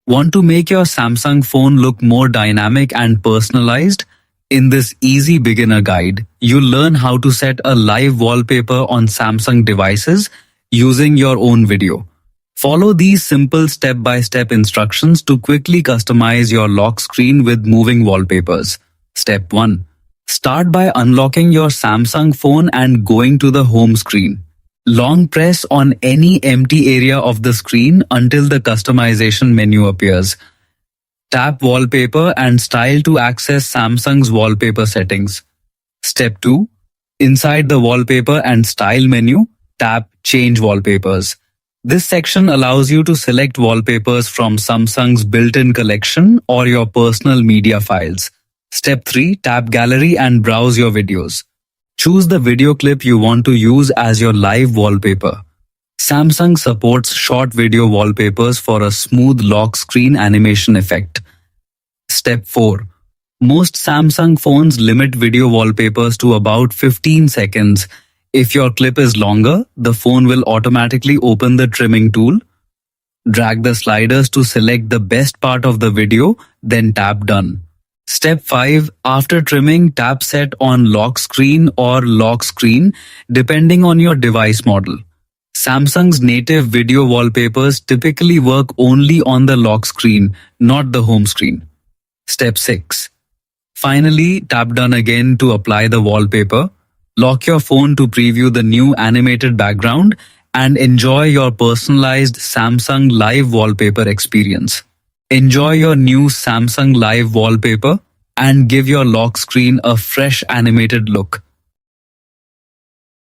Want to make your Samsung phone look more dynamic and personalized? In this easy beginner guide, you'll learn how to set a live wallpaper on Samsung devices using your own video. Follow these simple step-by-step instructions to quickly customize your lock screen with moving wallpapers. Step 1. Start by unlocking your Samsung phone and going to the home screen. Long press on any empty area of the screen until the customization menu appears. Tap Wallpaper and Style to access Samsung's wallpaper settings. Step 2. Inside the Wallpaper and Style menu, tap Change Wallpapers. This section allows you to select wallpapers from Samsung's built-in collection or your personal media files. Step 3. Tap Gallery and browse your videos. Choose the video clip you want to use as your live wallpaper. Samsung supports short video wallpapers for a smooth lock screen animation effect. Step 4. Most Samsung phones limit video wallpapers to about 15 seconds. If your clip is longer, the phone will automatically open the trimming tool. Drag the sliders to select the best part of the video, then tap Done. Step 5. After trimming, tap Set on Lock Screen or Lock Screen, depending on your device model. Samsung's native video wallpapers typically work only on the lock screen, not the home screen. Step 6. Finally, tap Done again to apply the wallpaper. Lock your phone to preview the new animated background and enjoy your personalized Samsung Live wallpaper experience. Enjoy your new Samsung Live wallpaper and give your lock screen a fresh animated look.